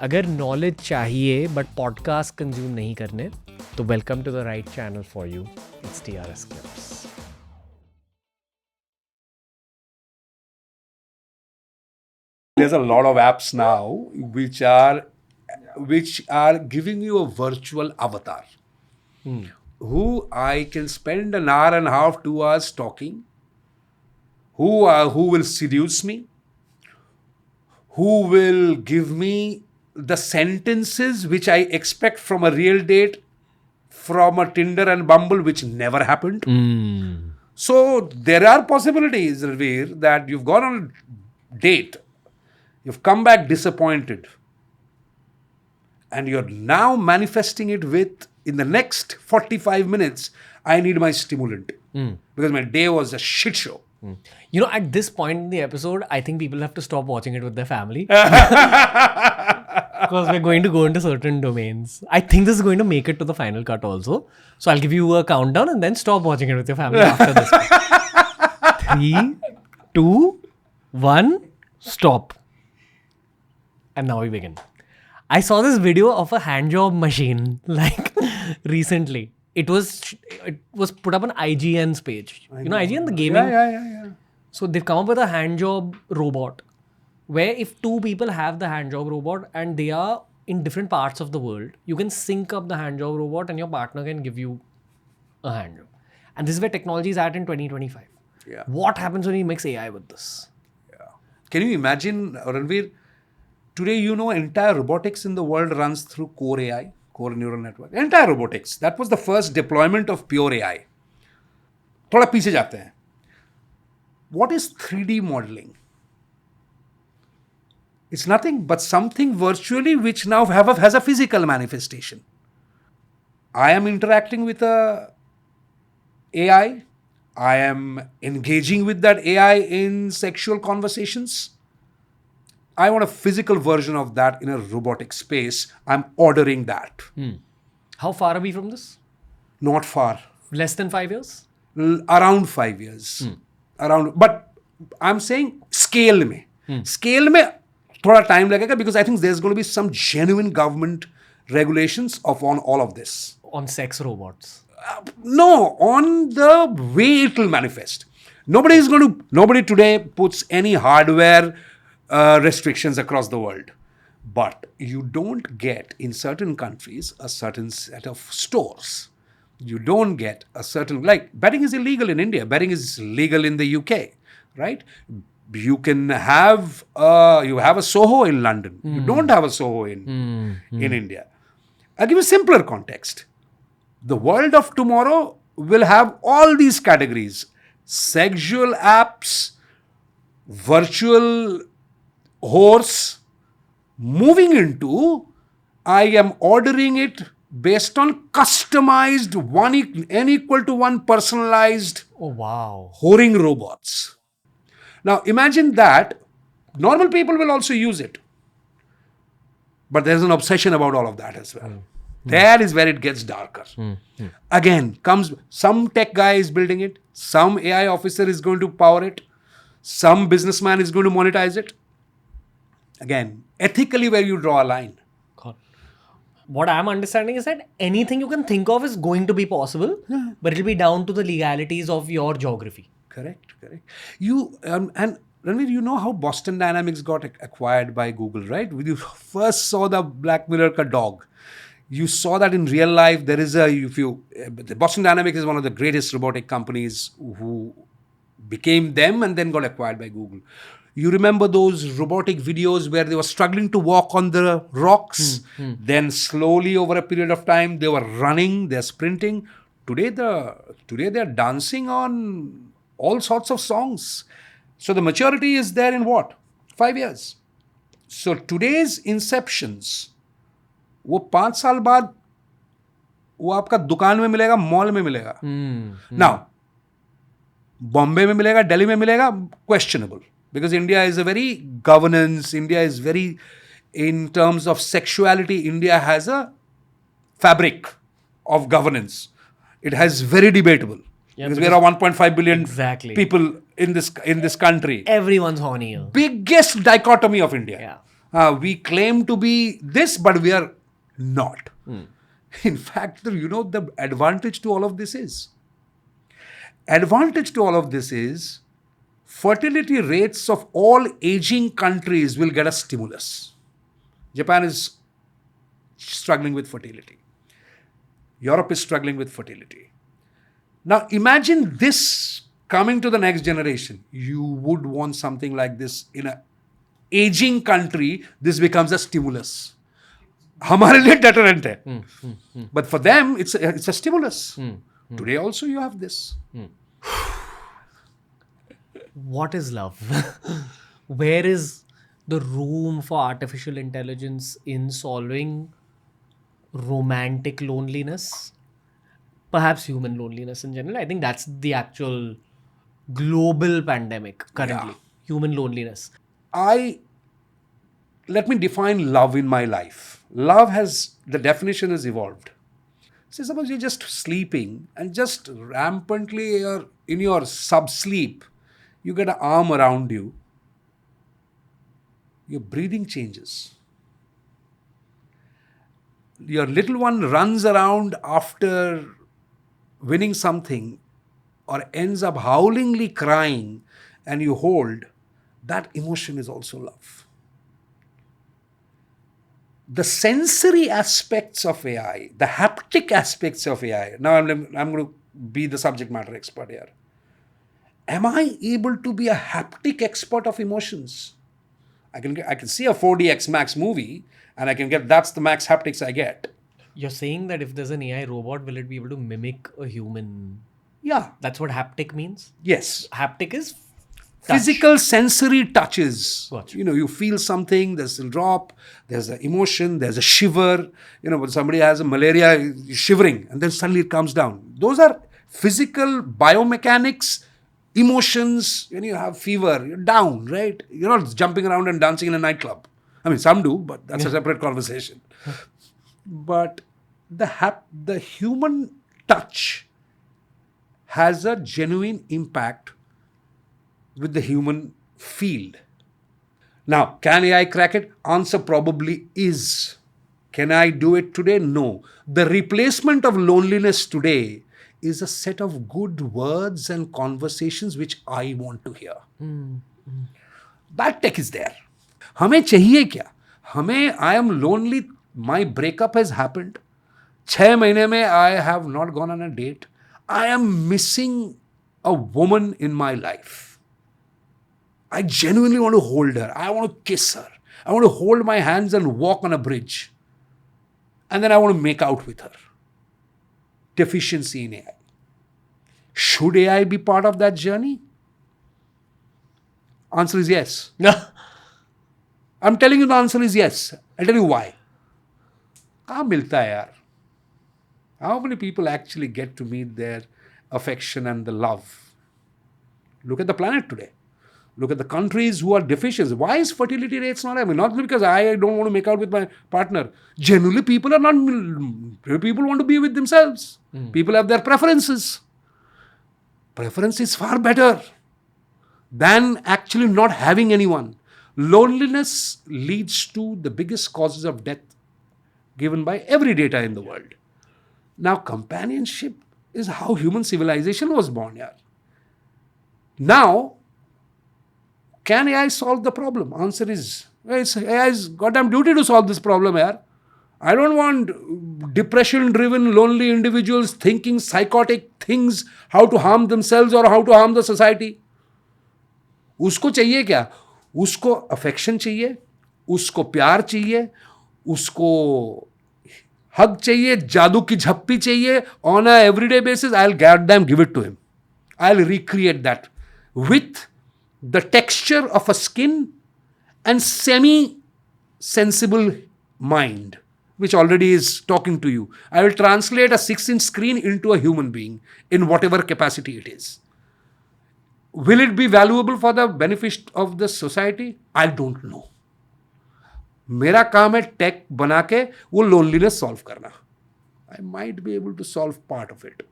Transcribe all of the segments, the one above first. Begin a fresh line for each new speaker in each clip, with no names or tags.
अगर नॉलेज चाहिए but podcast consume नहीं करने तो welcome to the right channel for you. It's TRS Clips.
There's a lot of apps now which are giving you a virtual avatar who I can spend an hour and a half, 2 hours talking, who will seduce me, who will give me the sentences which I expect from a real date from a Tinder and Bumble, which never happened. So there are possibilities, Ranveer, that you've gone on a date, you've come back disappointed, and you're now manifesting it with, in the next 45 minutes, I need my stimulant because my day was a shit show.
You know, at this point in the episode, I think people have to stop watching it with their family. Because we're going to go into certain domains. I think this is going to make it to the final cut also. So I'll give you a countdown and then stop watching it with your family after this. 3, 2, 1, stop. And now we begin. I saw this video of a hand job machine like recently. It was put up on IGN's page. You know IGN, the gaming?
Yeah.
So they've come up with a hand job robot where if two people have the hand job robot and they are in different parts of the world, you can sync up the hand job robot and your partner can give you a hand job. And this is where technology is at in 2025.
Yeah.
What happens when you mix AI with this?
Yeah. Can you imagine, Ranveer? Today, entire robotics in the world runs through core AI, core neural network. Entire robotics. That was the first deployment of pure AI. थोड़ा पीछे जाते हैं. What is 3D modeling? It's nothing but something virtually which now has a physical manifestation. I am interacting with a AI. I am engaging with that AI in sexual conversations. I want a physical version of that in a robotic space. I'm ordering that.
How far are we from this?
Not far.
Less than 5 years?
Around 5 years. But I'm saying scale में. Scale में थोड़ा time लगेगा because I think there's going to be some genuine government regulations on all of this.
On sex robots?
No, on the way it will manifest. Nobody today puts any hardware restrictions across the world. But you don't get, in certain countries, a certain set of stores. You don't get a certain, like betting is illegal in India. Betting is legal in the UK, right? You can have, you have a Soho in London. You don't have a Soho in India. I'll give you a simpler context. The world of tomorrow will have all these categories. Sexual apps, virtual horse, moving into I am ordering it based on customized n equal to 1 personalized whoring robots. Now imagine that normal people will also use it. But there's an obsession about all of that as well. That is where it gets darker. Again, comes some tech guy is building it, some AI officer is going to power it, some businessman is going to monetize it. Again, ethically where you draw a line.
God. What I'm understanding is that anything you can think of is going to be possible, but it'll be down to the legalities of your geography.
Correct. You and Ranveer, you know how Boston Dynamics got acquired by Google, right? When you first saw the Black Mirror ka dog, you saw that in real life. There is the Boston Dynamics is one of the greatest robotic companies who became them and then got acquired by Google. You remember those robotic videos where they were struggling to walk on the rocks. Then slowly over a period of time, they were running, they're sprinting. Today they're dancing on all sorts of songs. So the maturity is there in what? 5 years. So today's inceptions, वो 5 साल बाद वो आपका दुकान में मिलेगा, mall में मिलेगा. Now, बॉम्बे में मिलेगा, दिल्ली में मिलेगा, questionable. Because India is a very governance, India is very, in terms of sexuality, India has a fabric of governance. It has very debatable. Because there are 1.5 billion people in this country.
Everyone's horny here.
Biggest dichotomy of India.
Yeah.
We claim to be this, but we are not. In fact, the advantage to all of this is? Advantage to all of this is fertility rates of all aging countries will get a stimulus. Japan is struggling with fertility. Europe is struggling with fertility. Now imagine this coming to the next generation. You would want something like this in an aging country. This becomes a stimulus. हमारे लिए deterrent है. But for them, it's a stimulus. Today also you have this.
What is love? Where is the room for artificial intelligence in solving romantic loneliness? Perhaps human loneliness in general. I think that's the actual global pandemic currently.
Yeah.
Human loneliness.
Let me define love in my life. The definition has evolved. Say, suppose you're just sleeping and just rampantly in your sub-sleep, you get an arm around you. Your breathing changes. Your little one runs around after winning something or ends up howlingly crying and you hold. That emotion is also love. The sensory aspects of AI, the haptic aspects of AI. Now I'm going to be the subject matter expert here. Am I able to be a haptic expert of emotions? I can see a 4DX Max movie and I can get, that's the max haptics I get.
You're saying that if there's an AI robot, will it be able to mimic a human?
Yeah.
That's what haptic means?
Yes.
Haptic is
physical sensory touches.
Gotcha.
You feel something, there's a drop, there's an emotion, there's a shiver. When somebody has a malaria, shivering, and then suddenly it comes down. Those are physical biomechanics, emotions. When you have fever, you're down, right? You're not jumping around and dancing in a nightclub. I mean, some do, but that's a separate conversation. But the human touch has a genuine impact with the human field. Now, can AI crack it? Answer probably is. Can I do it today? No. The replacement of loneliness today is a set of good words and conversations which I want to hear. That tech is there. हमें चाहिए क्या? I am lonely, my breakup has happened. 6 महीने में I have not gone on a date. I am missing a woman in my life. I genuinely want to hold her. I want to kiss her. I want to hold my hands and walk on a bridge. And then I want to make out with her. Deficiency in AI. Should AI be part of that journey? Answer is yes. I'm telling you the answer is yes. I'll tell you why. कहाँ मिलता है यार? How many people actually get to meet their affection and the love? Look at the planet today. Look at the countries who are deficient. Why is fertility rates not? I mean, not because I don't want to make out with my partner. Generally, people are not. People want to be with themselves. People have their preferences. Preference is far better than actually not having anyone. Loneliness leads to the biggest causes of death given by every data in the world. Now, companionship is how human civilization was born here. Now, can AI solve the problem? Answer is, it's AI's goddamn duty to solve this problem here. I don't want depression-driven, lonely individuals thinking psychotic things, how to harm themselves or how to harm the society. उसको चाहिए क्या? उसको affection चाहिए, उसको प्यार चाहिए, उसको hug चाहिए, जादू की झप्पी चाहिए. On a everyday basis, I'll goddamn give it to him. I'll recreate that with the texture of a skin and semi-sensible mind, which already is talking to you. I will translate a 6-inch screen into a human being in whatever capacity it is. Will it be valuable for the benefit of the society? I don't know. मेरा काम है take बना के वो loneliness solve करना. I might be able to solve part of it.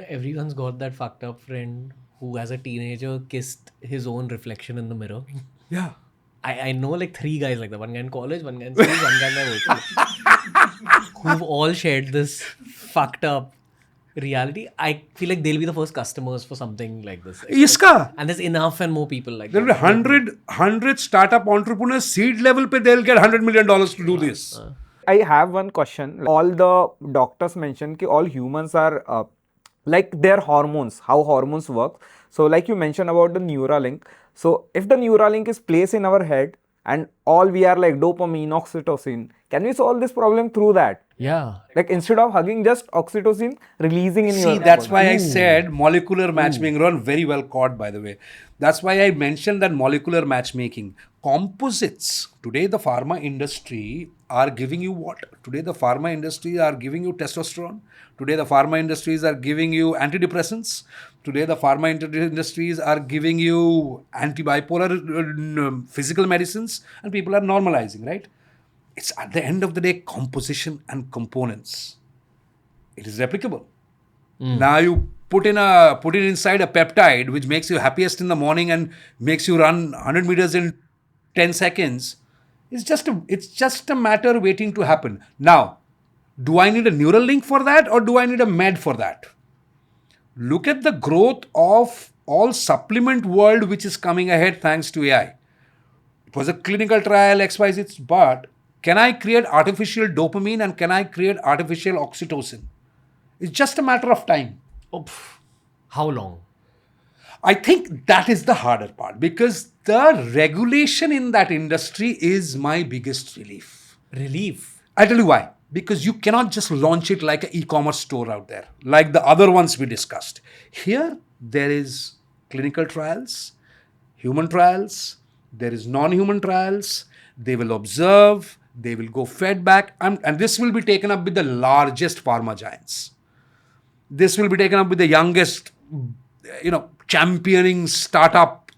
Everyone's got that fucked up friend who as a teenager kissed his own reflection in the mirror.
Yeah.
I know like 3 guys like that. One guy in college, one guy in school, one guy in my work. Who've all shared this fucked up reality. I feel like they'll be the first customers for something like this.
Iska.
And there's enough and more people like
There will
that.
be 100 startup entrepreneurs, seed level pe they'll get $100 million to do this.
I have one question. All the doctors mentioned that all humans are like their hormones, how hormones work. So like you mentioned about the Neuralink. So if the Neuralink is placed in our head and all we are like dopamine, oxytocin, can we solve this problem through that?
Yeah.
Like instead of hugging, just oxytocin releasing in your
See, that's
body.
why I said molecular matchmaking. Ron, very well caught, by the way. That's why I mentioned that molecular matchmaking. Composites. Today, the pharma industry are giving you what? Today, the pharma industry are giving you testosterone. Today, the pharma industries are giving you antidepressants. Today, the pharma industries are giving you anti-bipolar physical medicines, and people are normalizing, right? It's at the end of the day, composition and components. It is replicable. Now you put in inside a peptide which makes you happiest in the morning and makes you run 100 meters in 10 seconds. It's just a matter waiting to happen. Now, do I need a neural link for that or do I need a med for that? Look at the growth of all supplement world which is coming ahead thanks to AI. It was a clinical trial, XYZ, but can I create artificial dopamine and can I create artificial oxytocin? It's just a matter of time.
Oh, how long?
I think that is the harder part because the regulation in that industry is my biggest relief.
Relief.
I'll tell you why. Because you cannot just launch it like an e-commerce store out there, like the other ones we discussed. Here, there is clinical trials, human trials, there is non-human trials. They will observe, they will go fed back, and this will be taken up with the largest pharma giants. This will be taken up with the youngest, championing startup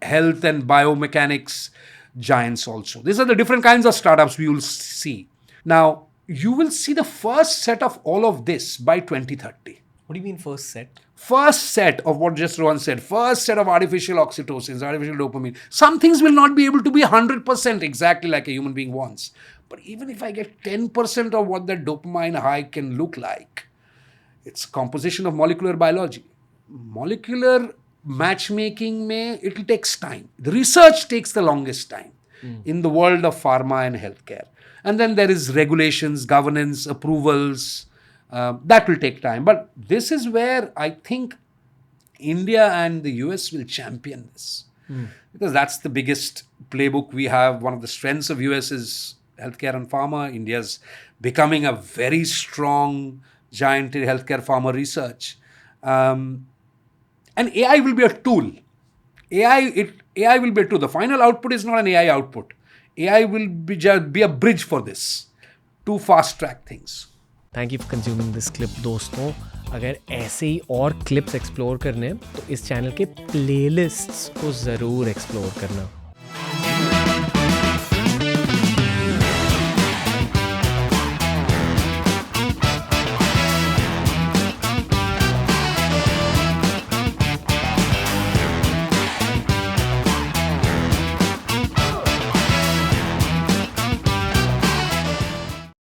health and biomechanics giants also. These are the different kinds of startups we will see. Now, you will see the first set of all of this by 2030.
What do you mean first set?
First set of what just Rohan said, first set of artificial oxytocins, artificial dopamine. Some things will not be able to be 100% exactly like a human being wants. But even if I get 10% of what that dopamine high can look like, it's composition of molecular biology. Molecular matchmaking, it takes time. The research takes the longest time in the world of pharma and healthcare. And then there is regulations, governance, approvals. That will take time. But this is where I think India and the US will champion this. Because that's the biggest playbook we have. One of the strengths of US is healthcare and pharma. India's becoming a very strong giant in healthcare pharma research. And AI will be a tool. AI will be a tool. The final output is not an AI output. AI will be a bridge for this to fast track things.
Thank you for consuming this clip दोस्तों. अगर ऐसे ही और clips explore करने हैं तो इस channel के playlists को ज़रूर एक्सप्लोर करना.